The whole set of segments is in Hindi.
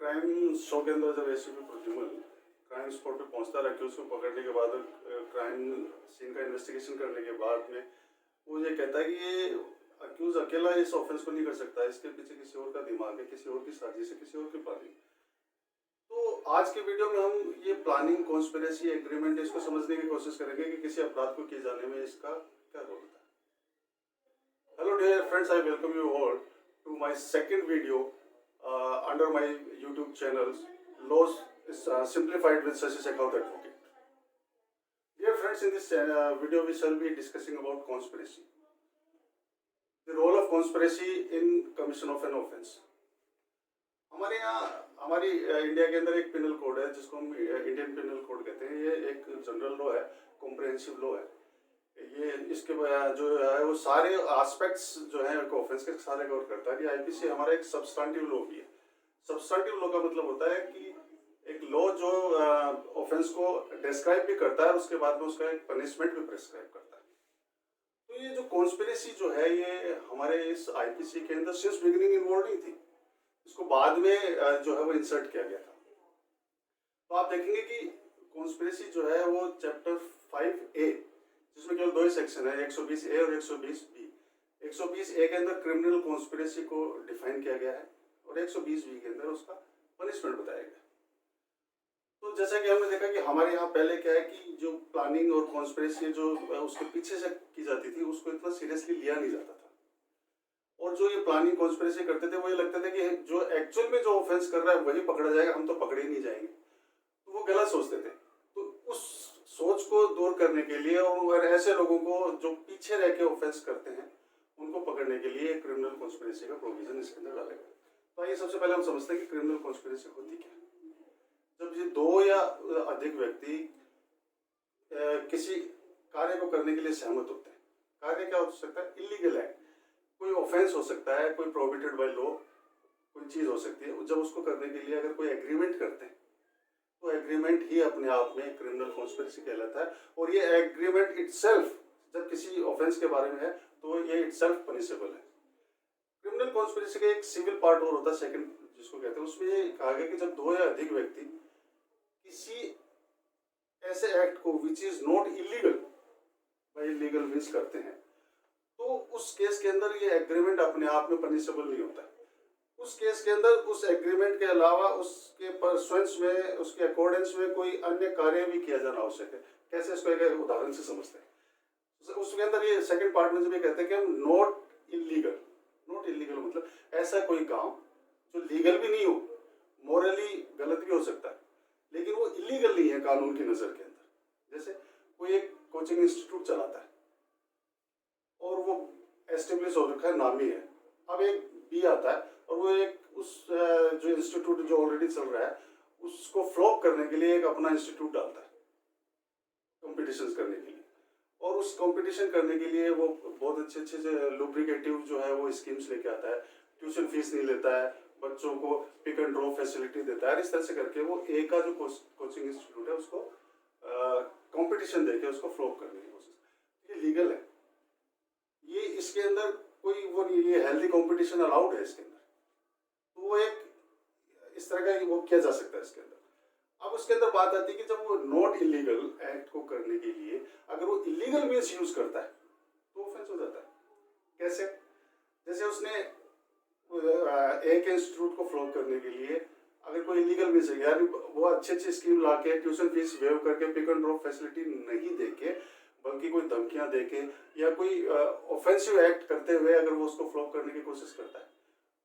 क्राइम शो के अंदर जब एसीपी प्रद्युमन क्राइम स्पॉट पे पहुंचता है, अक्यूज को पकड़ने के बाद क्राइम सीन का इन्वेस्टिगेशन करने के बाद में वो ये कहता है कि ये अक्यूज अकेला इस ऑफेंस को नहीं कर सकता, इसके पीछे किसी और का दिमाग है, किसी और की साजिश है, किसी और की प्लानिंग। तो आज के वीडियो में हम ये प्लानिंग, कॉन्स्पिरेसी, एग्रीमेंट, इसको समझने की कोशिश करेंगे कि किसी अपराध को किए जाने में इसका क्या रोल होता है। Hello dear friends, I welcome you all to my second video under my YouTube channels, Laws is Simplified with Shashi Shekhawat Advocate. Dear friends, in this video we shall be discussing about conspiracy. The role of conspiracy in commission of an offense. हमारे यहाँ हमारी इंडिया के अंदर एक पिनल कोड है जिसको हम इंडियन पिनल कोड कहते हैं। ये एक जनरल लॉ है, कॉम्प्रिहेंसिव लॉ है। ये इसके जो है वो सारे एस्पेक्ट्स जो है ऑफेंस के सारे कवर करता है। ये आईपीसी हमारा एक सब्सटेंटिव लॉ भी है। सब्सटेंटिव लॉ का मतलब होता है कि एक लॉ जो ऑफेंस को डिस्क्राइब भी करता है और उसके बाद में उसका एक पनिशमेंट भी प्रिस्क्राइब करता है। तो ये जो कॉन्स्पिरेसी जो है ये हमारे इस आईपीसी के अंदर सिंस बिगिनिंग इन्वॉल्व नहीं थी, इसको बाद में जो है वो इंसर्ट किया गया था। तो आप देखेंगे कि कॉन्स्पिरेसी जो है वो चैप्टर 5A, जिसमें केवल दो ही सेक्शन है, 120A और 120B। 120A के अंदर क्रिमिनल कॉन्स्पिरेसी को डिफाइन किया गया है और 120B के अंदर उसका पनिशमेंट बताया गया। तो जैसा कि हमने देखा कि हमारे यहाँ पहले क्या है कि जो प्लानिंग और कॉन्स्पिरेसी जो उसके पीछे से की जाती थी उसको इतना सीरियसली लिया नहीं जाता था, और जो ये प्लानिंग कॉन्स्पिरेसी करते थे वो ये लगता था कि जो एक्चुअल में जो ऑफेंस कर रहा है वही पकड़ा जाएगा, हम तो पकड़े ही नहीं जाएंगे। तो वो गलत सोचते थे। तो उस सोच को दूर करने के लिए और ऐसे लोगों को जो पीछे रह के ऑफेंस करते हैं उनको पकड़ने के लिए क्रिमिनल कॉन्स्पिरेसी का प्रोविजन इसके अंदर डाला गया। तो आइए सबसे पहले हम समझते हैं कि क्रिमिनल कॉन्स्पिरेसी होती क्या है। जब ये दो या अधिक व्यक्ति किसी कार्य को करने के लिए सहमत होते हैं। कार्य क्या हो सकता है? इलीगल है, कोई ऑफेंस हो सकता है, कोई प्रोहिबिटेड बाय लॉ कोई चीज हो सकती है। जब उसको करने के लिए अगर कोई एग्रीमेंट करते हैं तो एग्रीमेंट ही अपने आप में क्रिमिनल कॉन्स्पिरेसी कहलाता है। और ये एग्रीमेंट इटसेल्फ जब किसी ऑफेंस के बारे में है तो ये इटसेल्फ पनिशेबल है। क्रिमिनल कॉन्स्पिरेसी का एक सिविल पार्ट और होता है, सेकंड जिसको कहते हैं। उसमें ये कहा गया कि जब दो या अधिक व्यक्ति किसी ऐसे एक्ट को which is not illegal by illegal means करते हैं तो उस केस के अंदर ये एग्रीमेंट अपने आप में पनिशेबल नहीं होता। उस केस के अंदर उस एग्रीमेंट के अलावा उसके परसुएंस में, उसके अकॉर्डेंस में कोई अन्य कार्य भी किया जाना आवश्यक है। कैसे, इसको एक उदाहरण से समझते हैं। उसके अंदर ये सेकंड पार्ट में जब ये कहते हैं कि हम नॉट इलीगल मतलब ऐसा कोई काम जो लीगल भी नहीं हो, मोरली गलत भी हो सकता है, लेकिन वो इलीगल नहीं है कानून की नजर के अंदर। जैसे कोई एक कोचिंग इंस्टीट्यूट चलाता है और वो एस्टेब्लिश हो रखा है, नामी है। अब एक बी आता है और वो एक उस जो इंस्टीट्यूट जो ऑलरेडी चल रहा है उसको फ्लॉप करने के लिए एक अपना इंस्टीट्यूट डालता है कॉम्पिटिशन करने के लिए। और उस कंपटीशन करने के लिए वो बहुत अच्छे लुब्रिकेटिव जो है वो स्कीम्स लेके आता है, ट्यूशन फीस नहीं लेता है, बच्चों को पिक एंड ड्रॉप फैसिलिटी देता है। इस तरह से करके वो ए का जो कोचिंग इंस्टीट्यूट है उसको कंपटीशन देके उसको फ्लॉप करने की कोशिश। ये लीगल है, ये इसके अंदर कोई वो नहीं, ये हेल्दी कंपटीशन अलाउड है इसके अंदर। तो वो एक इस तरह का वो किया जा सकता है इसके अंदर। अब उसके अंदर बात आती है कि जब वो नॉट इलीगल एक्ट को करने के लिए अगर वो इलीगल मीन्स यूज करता है तो ऑफेंस हो जाता है। कैसे? जैसे उसने एक इंस्टीट्यूट को फ्लॉप करने के लिए अगर कोई इलीगल मीन्स है, यानी वो अच्छी स्कीम ला के ट्यूशन फीस वेव करके पिक एंड ड्रॉप फैसिलिटी नहीं देके बल्कि कोई धमकियां देके या कोई ऑफेंसिव एक्ट करते हुए अगर वो उसको फ्लॉप करने की कोशिश करता है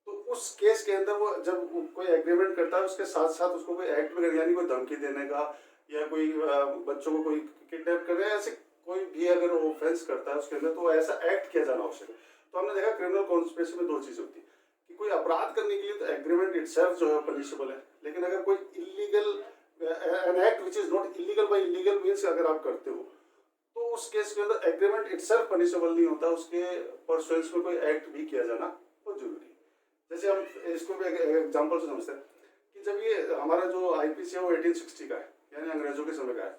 तो उस केस के अंदर वो जब कोई एग्रीमेंट करता है उसके साथ साथ उसको कोई एक्ट भी यानी कोई धमकी देने का या कोई बच्चों को कोई किडनैप करने, ऐसे कोई भी अगर ऑफेंस करता है उसके अंदर तो ऐसा एक्ट किया जाना आवश्यक है। तो हमने देखा क्रिमिनल कॉन्स्पिरेसी में दो चीज होती है कि कोई अपराध करने के लिए तो एग्रीमेंट इटसेल्फ जो है पनिशेबल है, लेकिन अगर कोई illegal an act which is not illegal by illegal means अगर आप करते हो तो उस केस के अंदर एग्रीमेंट इटसेल्फ पनिशेबल नहीं होता, उसके परसुएंस में कोई एक्ट भी किया जाना बहुत जरूरी है। जैसे हम इसको भी एग्जांपल से समझते हैं कि जब ये हमारा जो आईपीसी है वो 1860 का है, यानी अंग्रेजों के समय का है,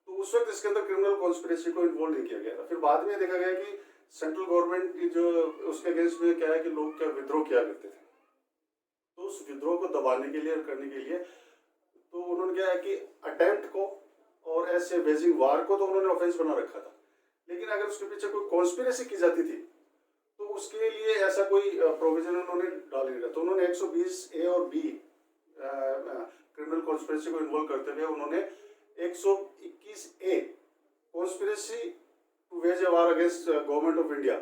तो उस वक्त इसके अंदर क्रिमिनल कॉन्स्पिरेसी को इन्वॉल्व नहीं किया गया था। फिर बाद में देखा गया कि सेंट्रल गवर्नमेंट की जो उसके अगेंस्ट में क्या है कि लोग क्या विद्रोह किया करते थे, तो उस विद्रोह को दबाने के लिए और करने के लिए, तो उन्होंने क्या है कि अटेम्प्ट को और ऐसे वेजिंग वार को तो उन्होंने ऑफेंस बना रखा था, लेकिन अगर उसके पीछे कोई कॉन्स्पिरेसी की जाती थी तो उसके लिए ऐसा कोई प्रोविजन उन्होंने डाल नहीं रखा। तो उन्होंने 120 ए और बी क्रिमिनल कॉन्स्पिरेसी को इन्वॉल्व करते हुए उन्होंने 121 A conspiracy to wage a war against government of India,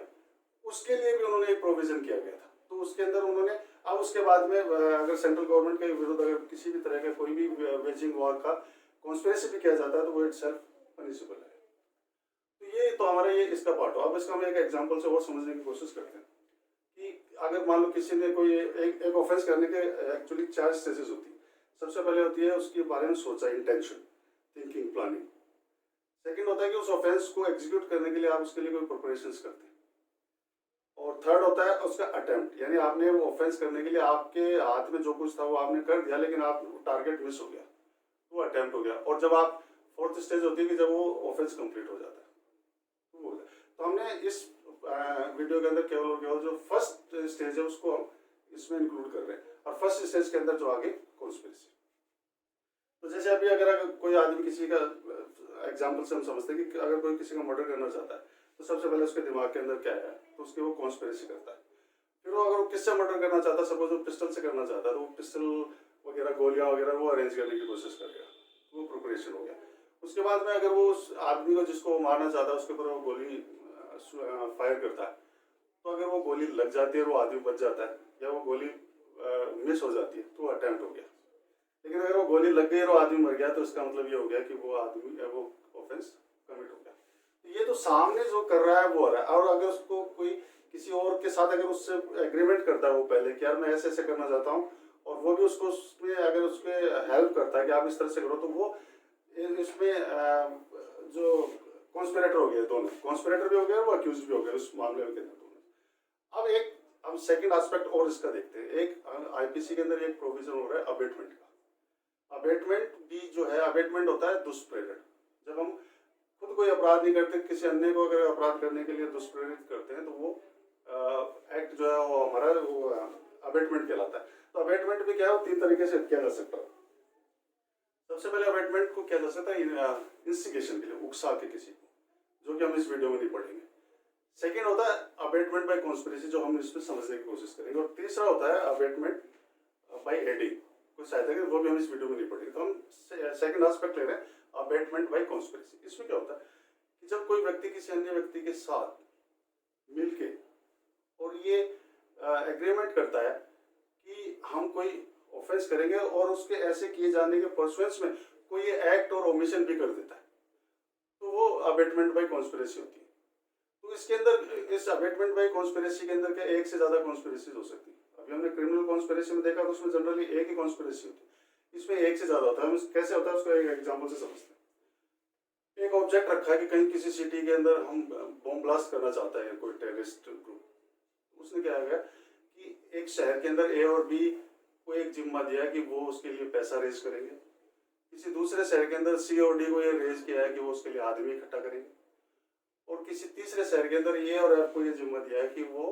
उसके लिए भी उन्होंने एक प्रोविजन किया गया था। तो उसके अंदर उन्होंने अब उसके बाद में अगर सेंट्रल गवर्नमेंट के विरुद्ध अगर किसी भी तरह का कोई भी वेजिंग वॉर का कॉन्स्पिरेसी भी किया जाता है तो वो इटसेल्फ पनिशेबल है। तो ये तो हमारा ये इसका पार्ट हो। अब इसका हम एक एग्जांपल से और समझने की कोशिश करते हैं कि अगर मान लो किसी ने कोई एक ऑफेंस करने के एक्चुअली 4 स्टेजेस होती है। सबसे पहले होती है उसके बारे में सोचा, इंटेंशन, थिंकिंग, प्लानिंग। सेकंड होता है कि उस ऑफेंस को एग्जीक्यूट करने के लिए आप उसके लिए कोई प्रिपरेशंस करते हैं। और थर्ड होता है उसका अटेम्प्ट, यानी आपने वो ऑफेंस करने के लिए आपके हाथ में जो कुछ था वो आपने कर दिया, लेकिन आप टारगेट मिस हो गया, वो अटेम्प्ट हो गया। और जब आप फोर्थ स्टेज होती है कि जब वो ऑफेंस कंप्लीट हो जाता है, तो हमने इस वीडियो के अंदर केवल और केवल जो फर्स्ट स्टेज है उसको हम इसमें इंक्लूड कर रहे हैं, और फर्स्ट स्टेज के अंदर जो आगे कॉन्स्पिरेसी। तो जैसे अभी अगर कोई आदमी किसी का एग्जाम्पल से हम समझते हैं कि अगर कोई किसी का मर्डर करना चाहता है तो सबसे पहले उसके दिमाग के अंदर क्या है, तो उसकी वो कॉन्स्पिरेसी करता है। फिर वो अगर वो किससे मर्डर करना चाहता है, सपोज वो पिस्टल से करना चाहता है, तो वो पिस्टल वगैरह, गोलियां वगैरह वो अरेंज करने की कोशिश करेगा, वो प्रिपरेशन हो गया। उसके बाद में अगर वो उस आदमी को जिसको मारना चाहता है उसके ऊपर वो गोली फायर करता है, तो अगर वो गोली लग जाती है और वो आदमी बच जाता है, या वो गोली मिस हो जाती है, तो वो अटेम्प्ट हो गया। लेकिन अगर वो गोली लग गई और वो आदमी मर गया तो इसका मतलब ये हो गया कि वो आदमी वो ऑफेंस कमिट हो गया। ये तो सामने जो कर रहा है वो हो रहा है, और अगर उसको कोई किसी और के साथ अगर उससे एग्रीमेंट करता है वो पहले कि यार मैं ऐसे ऐसे करना चाहता हूँ, और वो भी उसको उसमें अगर उसके हेल्प करता है कि आप इस तरह से करो, तो वो इसमें जो कॉन्स्पिरेटर हो गया, दोनों कॉन्स्पिरेटर भी हो गया, वो अक्यूज भी हो गया उस मामले के अंदर दोनों। अब सेकंड एस्पेक्ट और इसका देखते हैं। एक आईपीसी के अंदर एक प्रोविजन हो रहा है अबेटमेंट का। अबेटमेंट भी जो है, अबेटमेंट होता है दुष्प्रेरण। जब हम खुद कोई अपराध नहीं करते, किसी अन्य को अगर अपराध करने के लिए दुष्प्रेरित करते हैं, तो वो एक्ट जो है वो हमारा वो अबेटमेंट कहलाता है। तो अबेटमेंट भी क्या है, 3 तरीके से किया जा सकता है। सबसे पहले अबेटमेंट को किया जा सकता है इंस्टिगेशन के लिए, उकसा के किसी को, जो कि हम इस वीडियो में नहीं पढ़ेंगे। सेकेंड होता है अबेटमेंट बाय कॉन्स्पिरेसी, जो हम इसमें समझने की कोशिश करेंगे। और तीसरा होता है अबेटमेंट बाय एडिंग, कोई सहायता करें, वो भी हम इस वीडियो में नहीं पढ़ेंगे। तो हम सेकंड एस्पेक्ट ले रहे हैं, अबेटमेंट बाय कॉन्स्पिरेसी। इसमें क्या होता है कि जब कोई व्यक्ति किसी अन्य व्यक्ति के साथ मिलके और ये एग्रीमेंट करता है कि हम कोई ऑफेंस करेंगे, और उसके ऐसे किए जाने के परसुएंस में कोई ये एक्ट और ओमिशन भी कर देता है, तो वो अबेटमेंट बाय कॉन्स्पिरेसी होती है। तो इसके अंदर, इस अबेटमेंट बाय कॉन्स्पिरेसी के अंदर क्या एक से ज्यादा कॉन्स्पिरेसी हो सकती है। अभी हमने क्रिमिनल कॉन्स्पिरेसी में देखा तो उसमें जनरली एक ही कॉन्स्पिरेसी होती है, इसमें एक से ज्यादा होता है। हम कैसे होता है उसका एक एग्जांपल से समझते हैं। एक ऑब्जेक्ट रखा है कि कहीं किसी सिटी के अंदर हम बॉम्ब ब्लास्ट करना चाहता है कोई टेररिस्ट ग्रुप। उसने क्या किया कि एक शहर के अंदर ए और बी को एक जिम्मा दिया कि वो उसके लिए पैसा रेज करेंगे। किसी दूसरे शहर के अंदर सी और डी को ये रेज किया है कि वो उसके लिए आदमी इकट्ठा करेंगे। और किसी तीसरे शहर के अंदर ए और एफ को ये जिम्मा दिया है कि वो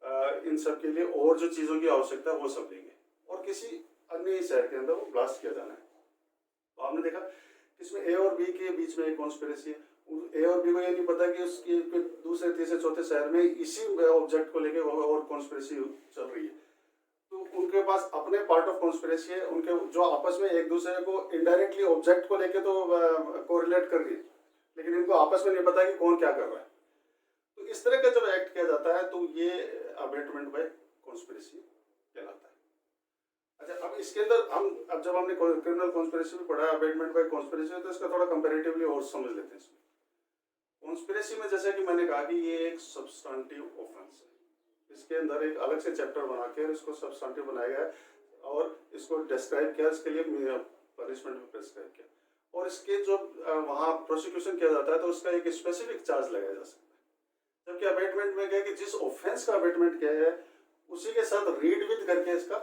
इन सब के लिए और जो चीज़ों की आवश्यकता है वो सब लेंगे, और किसी अन्य शहर के अंदर वो ब्लास्ट किया जाना है। तो आपने देखा इसमें ए और बी के बीच में एक कॉन्स्पिरेसी है। ए और बी को ये नहीं पता कि उसके दूसरे तीसरे चौथे शहर में इसी ऑब्जेक्ट को लेके और कॉन्स्पिरेसी चल रही है। तो उनके पास अपने पार्ट ऑफ कॉन्स्पिरेसी है, उनके जो आपस में एक दूसरे को इनडायरेक्टली ऑब्जेक्ट को लेके तो कोरिलेट कर रही है, लेकिन इनको आपस में नहीं पता कि कौन क्या कर रहा है। तो इस तरह का जब एक्ट किया जाता है तो ये अबेटमेंट बाय कॉन्स्पिरेसी कहलाता है। अच्छा, अब इसके अंदर अब जब हमने क्रिमिनल कॉन्स्पिरेसी में पढ़ा है अबेटमेंट बाय कॉन्स्पिरेसी, तो इसका थोड़ा कंपैरेटिवली और समझ लेते हैं। इसमें कॉन्स्पिरेसी में जैसे कि मैंने कहा कि ये एक सब्सटेंटिव ऑफेंस है, इसके अंदर एक अलग से चैप्टर बना के इसको सब्सटेंटिव बनाया गया है और इसको डिस्क्राइब किया, इसके लिए पनिशमेंट भी प्रिस्क्राइब किया, और इसके जो वहाँ प्रोसिक्यूशन किया जाता है तो उसका एक स्पेसिफिक चार्ज लगाया जा सकता है। जबकि अबेटमेंट में क्या है कि जिस ऑफेंस का अबेटमेंट किया है उसी के साथ रीड विद करके इसका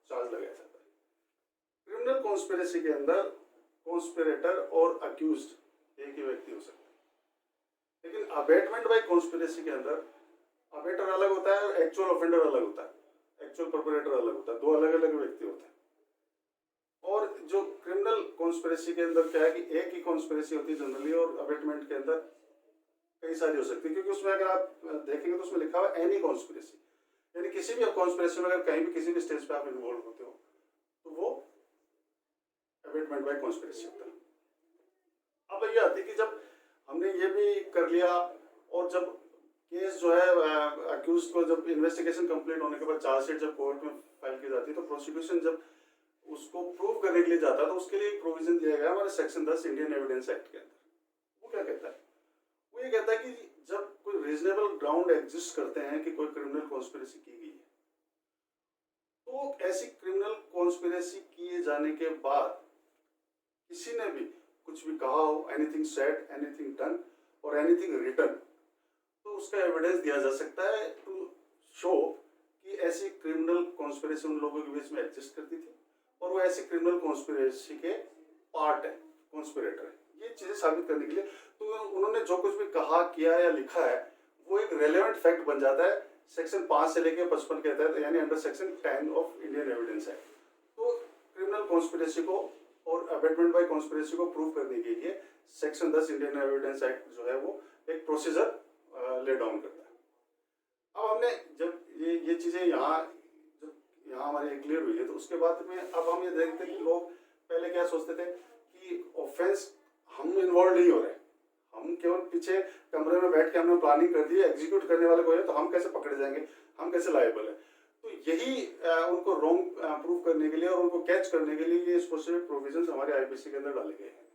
चार्ज लगाया जाता है। क्रिमिनल कॉन्स्पिरेसी के अंदर कॉन्स्पिरेटर और अक्यूज्ड एक ही व्यक्ति हो सकता है, लेकिन अबेटमेंट बाय कॉन्स्पिरेसी के अंदर अबेटर अलग होता है और एक्चुअल ऑफेंडर अलग होता है, एक्चुअल परपेट्रेटर अलग होता है, दो अलग अलग कॉन्स्पिरेसी के अंदर क्या है कि एक ही कॉन्स्पिरेसी होती है जनरली, और अबेटमेंट के अंदर कई सारी हो सकती है, क्योंकि उसमें अगर आप देखेंगे तो उसमें लिखा हुआ है एनी कॉन्स्पिरेसी, यानी किसी भी कॉन्स्पिरेसी में अगर कहीं भी किसी भी स्टेज पे आप इन्वॉल्व होते हो तो वो अबेटमेंट बाय कॉन्स्पिरेसी होता है। अब ये आती है कि जब हमने ये भी कर लिया और जब केस जो है अक्यूज को जब इन्वेस्टिगेशन कंप्लीट होने के बाद चार्जशीट जब कोर्ट में फाइल की जाती है, तो प्रोसिक्यूशन जब उसको प्रूव करने के लिए जाता है तो उसके लिए एक प्रोविजन दिया गया हमारे सेक्शन 10 इंडियन एविडेंस एक्ट के अंदर। वो क्या कहता है? वो ये कहता है कि जब कोई रीजनेबल ग्राउंड एग्जिस्ट करते हैं कि कोई क्रिमिनल कॉन्स्पिरेसी की गई है, तो ऐसी क्रिमिनल कॉन्स्पिरेसी किए जाने के बाद किसी ने भी कुछ भी कहा हो, एनीथिंग सेड, एनीथिंग डन और एनीथिंग रिटन, तो उसका एविडेंस दिया जा सकता है टू शो कि ऐसी क्रिमिनल कॉन्स्पिरेसी उन लोगों के बीच में एग्जिस्ट करती थी और वो ऐसी क्रिमिनल कॉन्स्पिरेसी के पार्ट है, कॉन्स्पिरेटर है। ये चीजें साबित करने के लिए तो उन्होंने जो कुछ भी कहा, किया या लिखा है वो एक रेलेवेंट फैक्ट बन जाता है सेक्शन 5 से लेकर 55 के तहत, यानी under section 10 of Indian evidence act. तो क्रिमिनल कॉन्स्पिरेसी को और अबेटमेंट बाय कॉन्स्पिरेसी को प्रूव करने के लिए सेक्शन 10 इंडियन एविडेंस एक्ट जो है वो एक प्रोसीजर ले डाउन करता है। अब हमने जब ये चीजें यहाँ हमारी क्लियर हुई है, तो उसके बाद में अब हम ये देखते हैं कि लोग पहले क्या सोचते थे कि ऑफेंस हम इन्वॉल्व नहीं हो रहे, हम केवल पीछे कमरे में बैठ के हमने प्लानिंग कर दी है, एग्जीक्यूट करने वाले को है तो हम कैसे पकड़े जाएंगे, हम कैसे लायबल है। तो यही उनको रॉन्ग प्रूव करने के लिए और उनको कैच करने के लिए ये स्पेसिफिक प्रोविजंस हमारे आईपीसी के अंदर डाले गए हैं।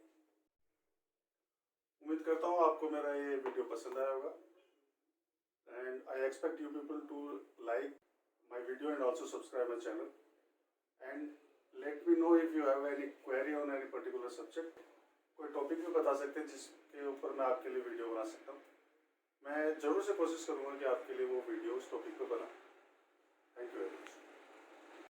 उम्मीद करता हूँ आपको मेरा ये वीडियो पसंद आया होगा, and I expect you people to like my video and also subscribe my channel, and let me know if you have any query on any particular subject। कोई टॉपिक भी बता सकते हैं जिसके ऊपर मैं आपके लिए वीडियो बना सकता हूँ। मैं ज़रूर से कोशिश करूँगा कि आपके लिए वो वीडियो उस टॉपिक पे बना। Thank you.